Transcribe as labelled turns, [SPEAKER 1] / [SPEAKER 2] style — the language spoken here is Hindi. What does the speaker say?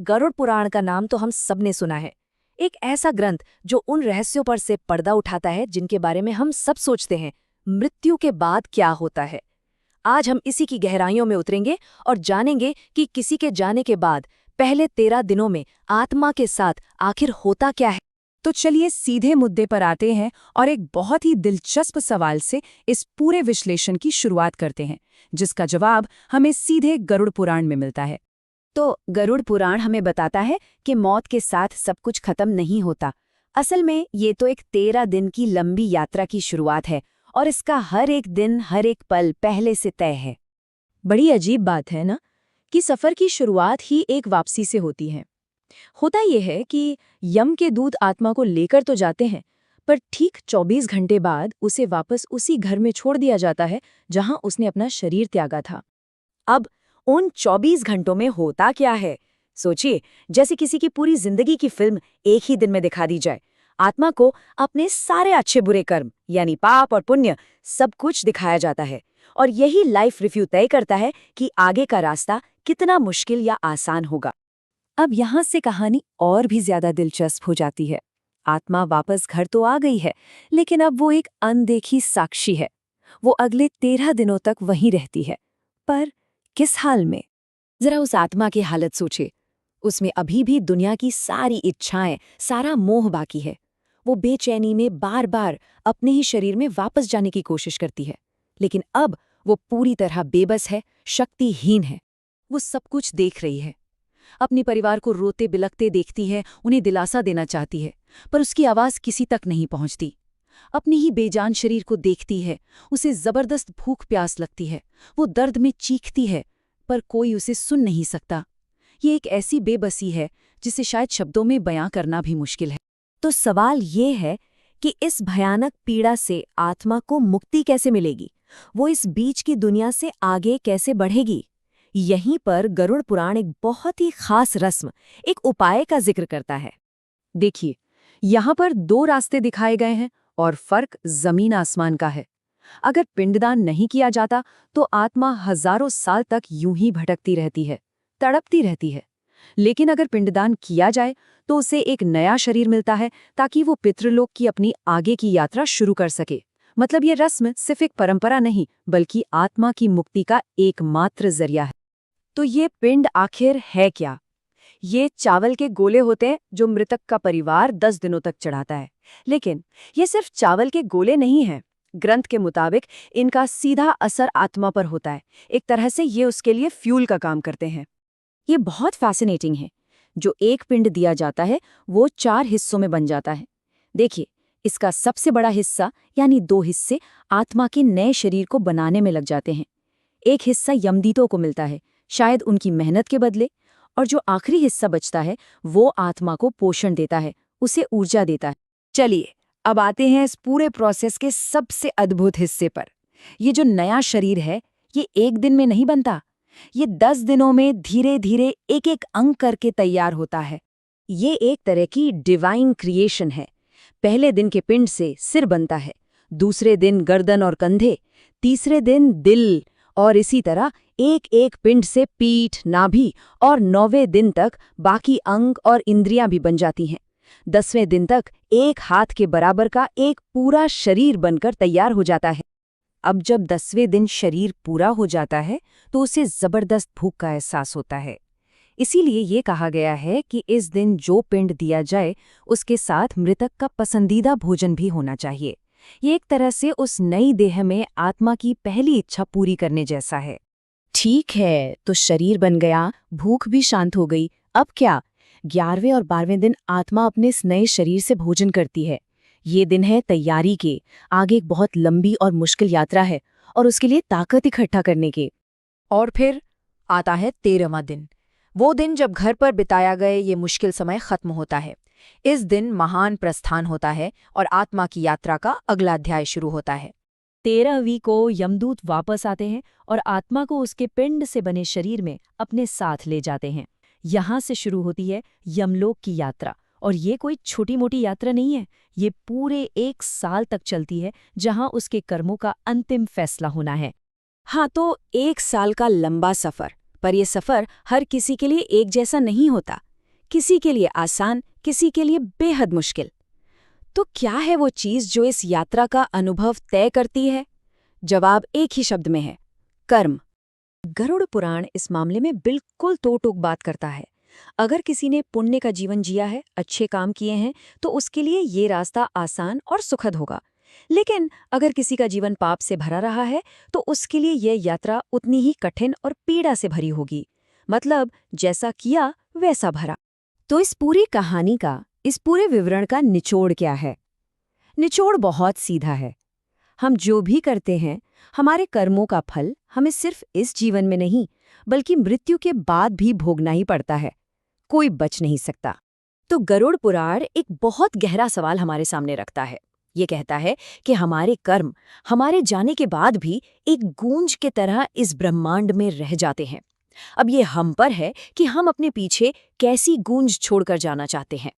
[SPEAKER 1] गरुड़ पुराण का नाम तो हम सबने सुना है। एक ऐसा ग्रंथ जो उन रहस्यों पर से पर्दा उठाता है जिनके बारे में हम सब सोचते हैं, मृत्यु के बाद क्या होता है। आज हम इसी की गहराइयों में उतरेंगे और जानेंगे कि किसी के जाने के बाद पहले 13 दिनों में आत्मा के साथ आखिर होता क्या है।
[SPEAKER 2] तो चलिए सीधे मुद्दे पर आते हैं और एक बहुत ही दिलचस्प सवाल से इस पूरे विश्लेषण की शुरुआत करते हैं, जिसका जवाब हमें सीधे गरुड़ पुराण में मिलता है।
[SPEAKER 3] तो गरुड़ पुराण हमें बताता है कि मौत के साथ सब कुछ खत्म नहीं होता। असल में ये तो एक 13 दिन की लंबी यात्रा की शुरुआत है और इसका हर एक दिन, हर एक पल पहले से तय है।
[SPEAKER 2] बड़ी अजीब बात है ना कि सफ़र की शुरुआत ही एक वापसी से होती है। होता यह है कि यम के दूत आत्मा को लेकर तो जाते हैं, पर ठीक 24 घंटे बाद उसे वापस उसी घर में छोड़ दिया जाता है जहां उसने अपना शरीर त्यागा था।
[SPEAKER 1] अब उन 24 घंटों में होता क्या है? सोचिए, जैसे किसी की पूरी जिंदगी की फिल्म एक ही दिन में दिखा दी जाए। आत्मा को अपने सारे अच्छे बुरे कर्म यानी पाप और पुण्य सब कुछ दिखाया जाता है और यही लाइफ रिव्यू तय करता है कि आगे का रास्ता कितना मुश्किल या आसान होगा।
[SPEAKER 2] अब यहाँ से कहानी और भी ज्यादा दिलचस्प हो जाती है। आत्मा वापस घर तो आ गई है, लेकिन अब वो एक अनदेखी साक्षी है। वो अगले 13 दिनों तक वहीं रहती है, पर किस हाल में?
[SPEAKER 3] जरा उस आत्मा की हालत सोचे। उसमें अभी भी दुनिया की सारी इच्छाएं, सारा मोह बाकी है। वो बेचैनी में बार बार अपने ही शरीर में वापस जाने की कोशिश करती है, लेकिन अब वो पूरी तरह बेबस है, शक्तिहीन है।
[SPEAKER 1] वो सब कुछ देख रही है, अपने परिवार को रोते बिलखते देखती है, उन्हें दिलासा देना चाहती है, पर उसकी आवाज किसी तक नहीं पहुंचती। अपनी ही बेजान शरीर को देखती है, उसे जबरदस्त भूख प्यास लगती है, वो दर्द में चीखती है, पर कोई उसे सुन नहीं सकता। ये एक ऐसी बेबसी है जिसे शायद शब्दों में बयां करना भी मुश्किल है।
[SPEAKER 3] तो सवाल ये है कि इस भयानक पीड़ा से आत्मा को मुक्ति कैसे मिलेगी? वो इस बीच की दुनिया से आगे कैसे बढ़ेगी? यहीं पर गरुड़ पुराण एक बहुत ही खास रस्म, एक उपाय का जिक्र करता है।
[SPEAKER 2] देखिए, यहाँ पर 2 रास्ते दिखाए गए हैं और फर्क जमीन आसमान का है। अगर पिंडदान नहीं किया जाता तो आत्मा हजारों साल तक यूं ही भटकती रहती है, तड़पती रहती है। लेकिन अगर पिंडदान किया जाए तो उसे एक नया शरीर मिलता है ताकि वो पितृलोक की अपनी आगे की यात्रा शुरू कर सके। मतलब ये रस्म सिर्फ एक परंपरा नहीं, बल्कि आत्मा की मुक्ति का एकमात्र जरिया है। तो ये पिंड आखिर है क्या? ये चावल के गोले होते हैं जो मृतक का परिवार 10 दिनों तक चढ़ाता है। लेकिन ये सिर्फ चावल के गोले नहीं हैं। ग्रंथ के मुताबिक इनका सीधा असर आत्मा पर होता है। एक तरह से ये उसके लिए फ्यूल का काम करते हैं।
[SPEAKER 3] ये बहुत फैसिनेटिंग है। जो एक पिंड दिया जाता है वो 4 हिस्सों में बन जाता है। देखिए, इसका सबसे बड़ा हिस्सा यानी 2 हिस्से आत्मा के नए शरीर को बनाने में लग जाते हैं। एक हिस्सा यमदूतों को मिलता है, शायद उनकी मेहनत के बदले, और जो आखिरी हिस्सा बचता है वो आत्मा को पोषण देता है, उसे ऊर्जा देता है।
[SPEAKER 2] चलिए, अब आते हैं इस पूरे प्रोसेस के सबसे अद्भुत हिस्से पर। ये जो नया शरीर है, ये एक दिन में नहीं बनता। ये 10 दिनों में धीरे धीरे एक एक अंग करके तैयार होता है।
[SPEAKER 3] ये एक तरह की डिवाइन क्रिएशन है। पहले दिन के पिंड से सिर बनता है, दूसरे दिन गर्दन और कंधे, तीसरे दिन दिल, और इसी तरह एक एक पिंड से पीठ, नाभि, और 9वें दिन तक बाकी अंग और इंद्रियां भी बन जाती हैं। 10वें दिन तक एक हाथ के बराबर का एक पूरा शरीर बनकर तैयार हो जाता है। अब जब 10वें दिन शरीर पूरा हो जाता है तो उसे जबरदस्त भूख का एहसास होता है। इसीलिए ये कहा गया है कि इस दिन जो पिंड दिया जाए उसके साथ मृतक का पसंदीदा भोजन भी होना चाहिए। ये एक तरह से उस नई देह में आत्मा की पहली इच्छा पूरी करने जैसा है।
[SPEAKER 2] ठीक है, तो शरीर बन गया, भूख भी शांत हो गई। अब क्या? 11वें और 12वें दिन आत्मा अपने इस नए शरीर से भोजन करती है। ये दिन है तैयारी के। आगे एक बहुत लंबी और मुश्किल यात्रा है और उसके लिए ताकत इकट्ठा करने के।
[SPEAKER 1] और फिर आता है 13वां दिन, वो दिन जब घर पर बिताया गए ये मुश्किल समय खत्म होता है। इस दिन महान प्रस्थान होता है और आत्मा की यात्रा का अगला अध्याय शुरू होता है। 13वीं को यमदूत वापस आते हैं और आत्मा को उसके पिंड से बने शरीर में अपने साथ ले जाते हैं। यहाँ से शुरू होती है यमलोक की यात्रा, और ये कोई छोटी मोटी यात्रा नहीं है। ये पूरे 1 साल तक चलती है, जहाँ उसके कर्मों का अंतिम फैसला होना है।
[SPEAKER 3] हाँ, तो 1 साल का लंबा सफर, पर यह सफर हर किसी के लिए एक जैसा नहीं होता। किसी के लिए आसान, किसी के लिए बेहद मुश्किल। तो क्या है वो चीज जो इस यात्रा का अनुभव तय करती है? जवाब एक ही शब्द में है, कर्म। गरुड़ पुराण इस मामले में बिल्कुल टोक बात करता है। अगर किसी ने पुण्य का जीवन जिया है, अच्छे काम किए हैं, तो उसके लिए ये रास्ता आसान और सुखद होगा। लेकिन अगर किसी का जीवन पाप से भरा रहा है, तो उसके लिए यह यात्रा उतनी ही कठिन और पीड़ा से भरी होगी। मतलब जैसा किया वैसा भरा। तो इस पूरी कहानी का, इस पूरे विवरण का निचोड़ क्या है? निचोड़ बहुत सीधा है। हम जो भी करते हैं, हमारे कर्मों का फल हमें सिर्फ इस जीवन में नहीं, बल्कि मृत्यु के बाद भी भोगना ही पड़ता है। कोई बच नहीं सकता। तो गरुड़ पुराण एक बहुत गहरा सवाल हमारे सामने रखता है। ये कहता है कि हमारे कर्म हमारे जाने के बाद भी एक गूंज के तरह इस ब्रह्मांड में रह जाते हैं। अब ये हम पर है कि हम अपने पीछे कैसी गूंज छोड़कर जाना चाहते हैं।